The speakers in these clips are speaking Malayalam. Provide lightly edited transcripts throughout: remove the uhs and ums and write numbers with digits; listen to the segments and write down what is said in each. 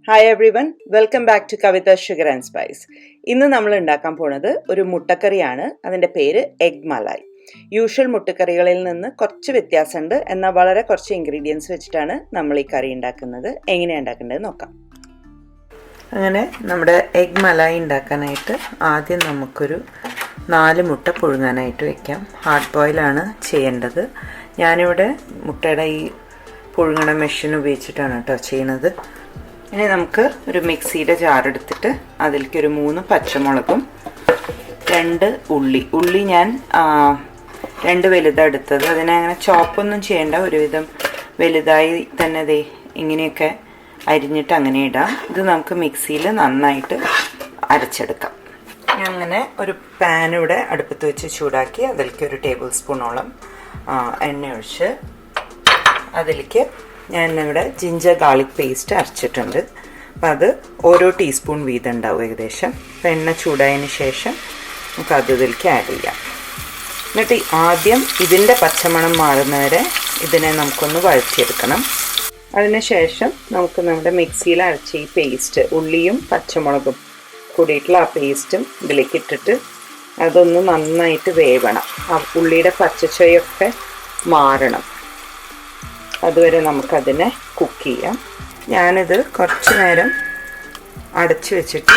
Hi everyone, welcome back to Kavitha Sugar and Spice. ഇന്ന് നമ്മൾ ഉണ്ടാക്കാൻ പോകുന്നത് ഒരു മുട്ടക്കറിയാണ്. അതിന്റെ പേര് എഗ് മലായ്. യൂഷ്വൽ മുട്ടക്കറികളിൽ നിന്ന് കുറച്ച് വ്യത്യാസമുണ്ട്. എന്നാൽ വളരെ കുറച്ച് ഇൻഗ്രീഡിയൻസ് വെച്ചിട്ടാണ് നമ്മൾ ഈ കറി ഉണ്ടാക്കുന്നത്. എങ്ങനെയാണ് ഉണ്ടാക്കേണ്ടത് നോക്കാം. അങ്ങനെ നമ്മുടെ എഗ് മലായ് ഉണ്ടാക്കാനായിട്ട് ആദ്യം നമുക്കൊരു 4 മുട്ട പുഴുങ്ങാനായിട്ട് വെക്കാം. ഹാർഡ് ബോയിലാണ് ചെയ്യേണ്ടത്. ഞാനിവിടെ മുട്ടയുടെ ഈ പുഴുങ്ങണ മെഷീൻ ഉപയോഗിച്ചിട്ടാണ് കേട്ടോ ചെയ്യുന്നത്. ഇനി നമുക്ക് ഒരു മിക്സിയുടെ ജാർ എടുത്തിട്ട് അതിലേക്ക് ഒരു 3 പച്ചമുളകും 2 ഉള്ളി ഞാൻ 2 വലുതാണ് എടുത്തത്. അതിനെ അങ്ങനെ ചോപ്പൊന്നും ചെയ്യേണ്ട, ഒരുവിധം വലുതായി തന്നെ ദേ ഇങ്ങനെയൊക്കെ അരിഞ്ഞിട്ട് അങ്ങനെ ഇടാം. ഇത് നമുക്ക് മിക്സിയിൽ നന്നായിട്ട് അരച്ചെടുക്കാം. അങ്ങനെ ഒരു പാൻ ഇവിടെ അടുപ്പത്ത് വെച്ച് ചൂടാക്കി അതിലേക്ക് ഒരു ടേബിൾ സ്പൂണോളം എണ്ണ ഒഴിച്ച് അതിലേക്ക് ഞാൻ ഇവിടെ ജിഞ്ചർ ഗാർലിക് പേസ്റ്റ് അരച്ചിട്ടുണ്ട്. അപ്പം അത് ഓരോ ടീസ്പൂൺ വീതം ഉണ്ടാവും ഏകദേശം. അപ്പം എണ്ണ ചൂടായതിന് ശേഷം നമുക്ക് അത് ഇതിലേക്ക് ആഡ് ചെയ്യാം. എന്നിട്ട് ആദ്യം ഇതിൻ്റെ പച്ചമണം മാറുന്നവരെ ഇതിനെ നമുക്കൊന്ന് വഴറ്റിയെടുക്കണം. അതിന് ശേഷം നമുക്ക് നമ്മുടെ മിക്സിയിൽ അരച്ച ഈ പേസ്റ്റ്, ഉള്ളിയും പച്ചമുളകും കൂടിയിട്ടുള്ള ആ പേസ്റ്റും ഇതിലേക്ക് ഇട്ടിട്ട് അതൊന്ന് നന്നായിട്ട് വേവണം. ആ ഉള്ളിയുടെ പച്ചച്ചൊയൊക്കെ മാറണം. അതുവരെ നമുക്കതിനെ കുക്ക് ചെയ്യാം. ഞാനിത് കുറച്ച് നേരം അടച്ചു വെച്ചിട്ട്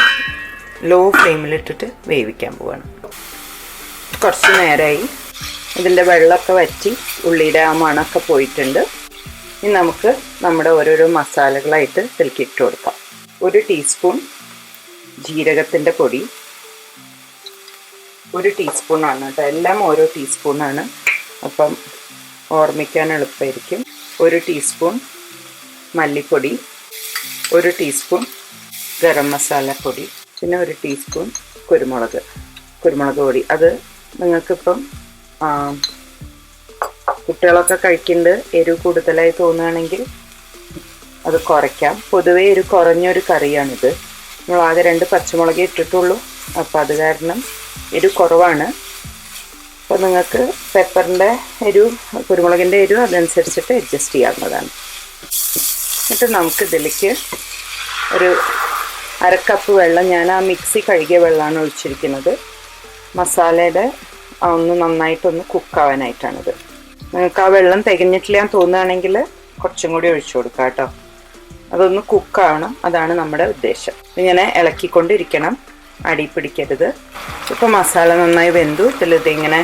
ലോ ഫ്ലെയിമിലിട്ടിട്ട് വേവിക്കാൻ പോവാണ്. കുറച്ച് നേരമായി ഇതിൻ്റെ വെള്ളമൊക്കെ വറ്റി ഉള്ളിയുടെ ആ മണമൊക്കെ പോയിട്ടുണ്ട്. ഇനി നമുക്ക് നമ്മുടെ ഓരോരോ മസാലകളായിട്ട് ഇതിലേക്ക് ഇട്ട് കൊടുക്കാം. 1 ടീസ്പൂൺ ജീരകത്തിൻ്റെ പൊടി, 1 ടീസ്പൂണാണ് കേട്ടോ. എല്ലാം ഓരോ ടീസ്പൂണാണ്, അപ്പം ഓർമ്മിക്കാൻ എളുപ്പമായിരിക്കും. 1 ടീസ്പൂൺ മല്ലിപ്പൊടി, 1 ടീസ്പൂൺ ഗരം മസാല പൊടി, പിന്നെ 1 ടീസ്പൂൺ കുരുമുളക് പൊടി. അത് നിങ്ങൾക്കിപ്പം കുട്ടികളൊക്കെ കഴിക്കുന്നുണ്ട്, എരിവ് കൂടുതലായി തോന്നുകയാണെങ്കിൽ അത് കുറയ്ക്കാം. പൊതുവേ എരിവ് കുറഞ്ഞൊരു കറിയാണിത്. നമ്മൾ ആകെ 2 പച്ചമുളകേ ഇട്ടിട്ടുള്ളൂ. അപ്പോൾ അത് കാരണം എരിവ് കുറവാണ്. അപ്പോൾ നിങ്ങൾക്ക് പെപ്പറിൻ്റെ എരിവ്, കുരുമുളകിൻ്റെ എരിവ് അതനുസരിച്ചിട്ട് അഡ്ജസ്റ്റ് ചെയ്യാവുന്നതാണ്. എന്നിട്ട് നമുക്ക് ഇതിലേക്ക് ഒരു 1/2 കപ്പ് വെള്ളം, ഞാൻ ആ മിക്സി കഴുകിയ വെള്ളമാണ് ഒഴിച്ചിരിക്കുന്നത്. മസാലയുടെ ഒന്ന് നന്നായിട്ടൊന്ന് കുക്കാവാനായിട്ടാണിത്. നിങ്ങൾക്ക് ആ വെള്ളം തികഞ്ഞിട്ടില്ല എന്ന് തോന്നുകയാണെങ്കിൽ കുറച്ചും കൂടി ഒഴിച്ചു കൊടുക്കാം കേട്ടോ. അതൊന്ന് കുക്കാവണം, അതാണ് നമ്മുടെ ഉദ്ദേശം. ഇങ്ങനെ ഇളക്കിക്കൊണ്ടിരിക്കണം, അടി പിടിക്കരുത്. ഇപ്പോൾ മസാല നന്നായി വെന്തു. ഇതിലിങ്ങനെ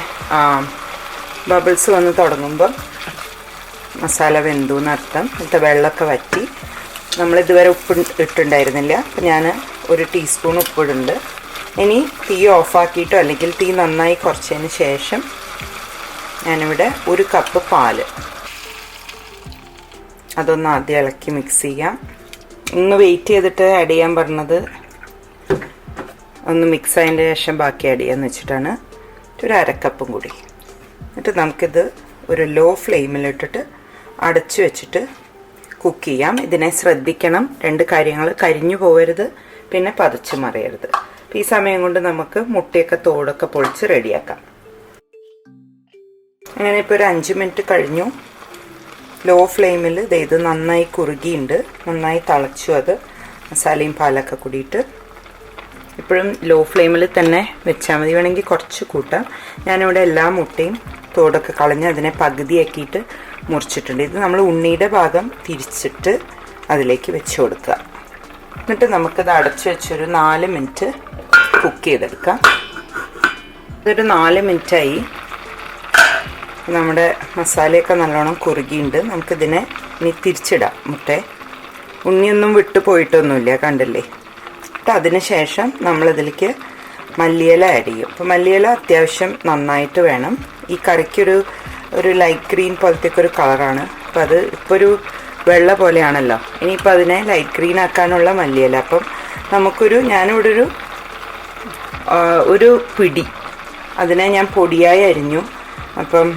ബബിൾസ് വന്ന് തുടങ്ങുമ്പോൾ മസാല വെന്തു എന്നർത്ഥം. എന്നിട്ട് വെള്ളമൊക്കെ വറ്റി. നമ്മളിതുവരെ ഉപ്പ് ഇട്ടുണ്ടായിരുന്നില്ല, അപ്പം ഞാൻ 1 ടീസ്പൂൺ ഉപ്പിടുന്നുണ്ട്. ഇനി തീ ഓഫാക്കിയിട്ടോ അല്ലെങ്കിൽ തീ നന്നായി കുറച്ചതിന് ശേഷം ഞാനിവിടെ 1 കപ്പ് പാല്, അതൊന്ന് ആദ്യം ഇളക്കി മിക്സ് ചെയ്യാം. ഒന്ന് വെയിറ്റ് ചെയ്തിട്ട് ആഡ് ചെയ്യാൻ പറഞ്ഞത്, ഒന്ന് മിക്സ് ആയതിൻ്റെ ശേഷം ബാക്കി ആഡ് ചെയ്യാമെന്ന് വെച്ചിട്ടാണ്. ഒരു 1/2 കപ്പും കൂടി. എന്നിട്ട് നമുക്കിത് ഒരു ലോ ഫ്ലെയിമിലിട്ടിട്ട് അടച്ചു വെച്ചിട്ട് കുക്ക് ചെയ്യാം. ഇതിനെ ശ്രദ്ധിക്കണം, 2 കാര്യങ്ങൾ: കരിഞ്ഞു പോകരുത്, പിന്നെ പതച്ച് മറിയരുത്. ഈ സമയം കൊണ്ട് നമുക്ക് മുട്ടയൊക്കെ തോടൊക്കെ പൊളിച്ച് റെഡിയാക്കാം. അങ്ങനെ ഇപ്പോൾ ഒരു 5 മിനിറ്റ് കഴിഞ്ഞു. ലോ ഫ്ലെയിമിൽ ഇത് നന്നായി കുറുകിയുണ്ട്, നന്നായി തിളച്ചു. അത് മസാലയും പാലൊക്കെ കൂടിയിട്ട് ഇപ്പോഴും ലോ ഫ്ലെയിമിൽ തന്നെ വെച്ചാൽ മതി. വേണമെങ്കിൽ കുറച്ച് കൂട്ടാം. ഞാനിവിടെ എല്ലാ മുട്ടയും തോടൊക്കെ കളഞ്ഞ് അതിനെ പകുതിയാക്കിയിട്ട് മുറിച്ചിട്ടുണ്ട്. ഇത് നമ്മൾ ഉണ്ണിയുടെ ഭാഗം തിരിച്ചിട്ട് അതിലേക്ക് വെച്ച് കൊടുക്കുക. എന്നിട്ട് നമുക്കത് അടച്ചു വെച്ചൊരു 4 മിനിറ്റ് കുക്ക് ചെയ്തെടുക്കാം. ഇതൊരു 4 മിനിറ്റായി. നമ്മുടെ മസാലയൊക്കെ നല്ലോണം കുറുകിയുണ്ട്. നമുക്കിതിനെ ഇനി തിരിച്ചിടാം. മുട്ടയെ ഉണ്ണിയൊന്നും വിട്ടു പോയിട്ടൊന്നുമില്ല, കണ്ടില്ലേ. അതിന് ശേഷം നമ്മളിതിലേക്ക് മല്ലിയില ആഡ് ചെയ്യും. അപ്പോൾ മല്ലിയില അത്യാവശ്യം നന്നായിട്ട് വേണം. ഈ കറിക്കൊരു ലൈറ്റ് ഗ്രീൻ പോലത്തെ ഒരു കളറാണ്. അപ്പോൾ അത് ഇപ്പോൾ ഒരു വെള്ള പോലെയാണല്ലോ. ഇനിയിപ്പോൾ അതിനെ ലൈറ്റ് ഗ്രീൻ ആക്കാനുള്ള മല്ലിയില. അപ്പം ഞാനിവിടെ ഒരു പിടി അതിനെ ഞാൻ പൊടിയായി അരിഞ്ഞു. അപ്പം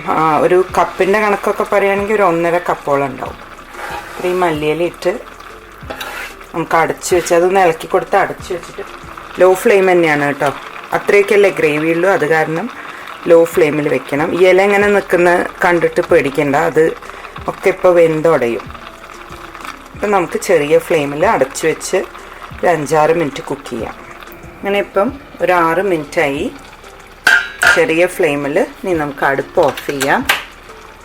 ഒരു കപ്പിൻ്റെ കണക്കൊക്കെ പറയുകയാണെങ്കിൽ ഒരു 1.5 കപ്പോളം ഉണ്ടാവും. അപ്പോൾ ഈ മല്ലിയില ഇട്ട് നമുക്ക് അടച്ചു വെച്ച് അതൊന്ന് ഇളക്കി കൊടുത്ത് അടച്ചു വെച്ചിട്ട് ലോ ഫ്ലെയിം തന്നെയാണ് കേട്ടോ. അത്രയൊക്കെയല്ലേ ഗ്രേവി ഉള്ളൂ, അത് കാരണം ലോ ഫ്ലെയിമിൽ വെക്കണം. ഈ ഇല ഇങ്ങനെ നിൽക്കുന്ന കണ്ടിട്ട് പേടിക്കണ്ട, അത് ഒക്കെ ഇപ്പോൾ വെന്തുടയും. അപ്പം നമുക്ക് ചെറിയ ഫ്ലെയിമിൽ അടച്ചു വെച്ച് ഒരു 5-6 മിനിറ്റ് കുക്ക് ചെയ്യാം. അങ്ങനെ ഇപ്പം ഒരു 6 മിനിറ്റായി ചെറിയ ഫ്ലെയിമിൽ. ഇനി നമുക്ക് അടുപ്പ് ഓഫ് ചെയ്യാം.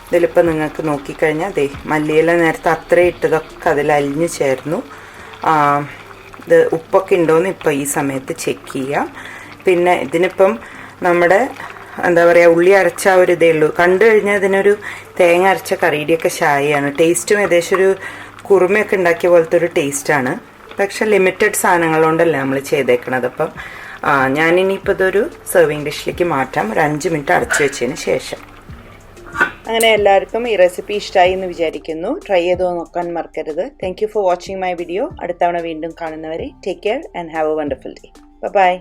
ഇതിലിപ്പോൾ നിങ്ങൾക്ക് നോക്കിക്കഴിഞ്ഞാൽ ദേ മല്ലിയില നേരത്തെ അത്ര ഇട്ടതൊക്കെ അതിൽ അലിഞ്ഞ് ചേർന്നു. ഇത് ഉപ്പൊക്കെ ഉണ്ടോയെന്ന് ഇപ്പോൾ ഈ സമയത്ത് ചെക്ക് ചെയ്യാം. പിന്നെ ഇതിനിപ്പം നമ്മുടെ എന്താ പറയുക ഉള്ളി അരച്ച ഒരു ഇതേ ഉള്ളൂ. കണ്ടു കഴിഞ്ഞാൽ ഇതിനൊരു തേങ്ങ അരച്ച കറിയുടെയൊക്കെ ചായയാണ്. ടേസ്റ്റും ഏകദേശം ഒരു കുറുമയൊക്കെ ഉണ്ടാക്കിയ പോലത്തെ ഒരു ടേസ്റ്റാണ്. പക്ഷെ ലിമിറ്റഡ് സാധനങ്ങൾ കൊണ്ടല്ല നമ്മൾ ചെയ്തേക്കണത്. അപ്പം ഞാനിനിയിപ്പോൾ ഇതൊരു സെർവിങ് ഡിഷിലേക്ക് മാറ്റാം ഒരു 5 മിനിറ്റ് അടച്ചു വെച്ചതിന് ശേഷം. അങ്ങനെ എല്ലാവർക്കും ഈ റെസിപ്പി ഇഷ്ടമായി എന്ന് വിചാരിക്കുന്നു. ട്രൈ ചെയ്ത് നോക്കാൻ മറക്കരുത്. Thank you for watching my video. അടുത്തവണ വീണ്ടും കാണുന്നവരെ take care and have a wonderful day. By.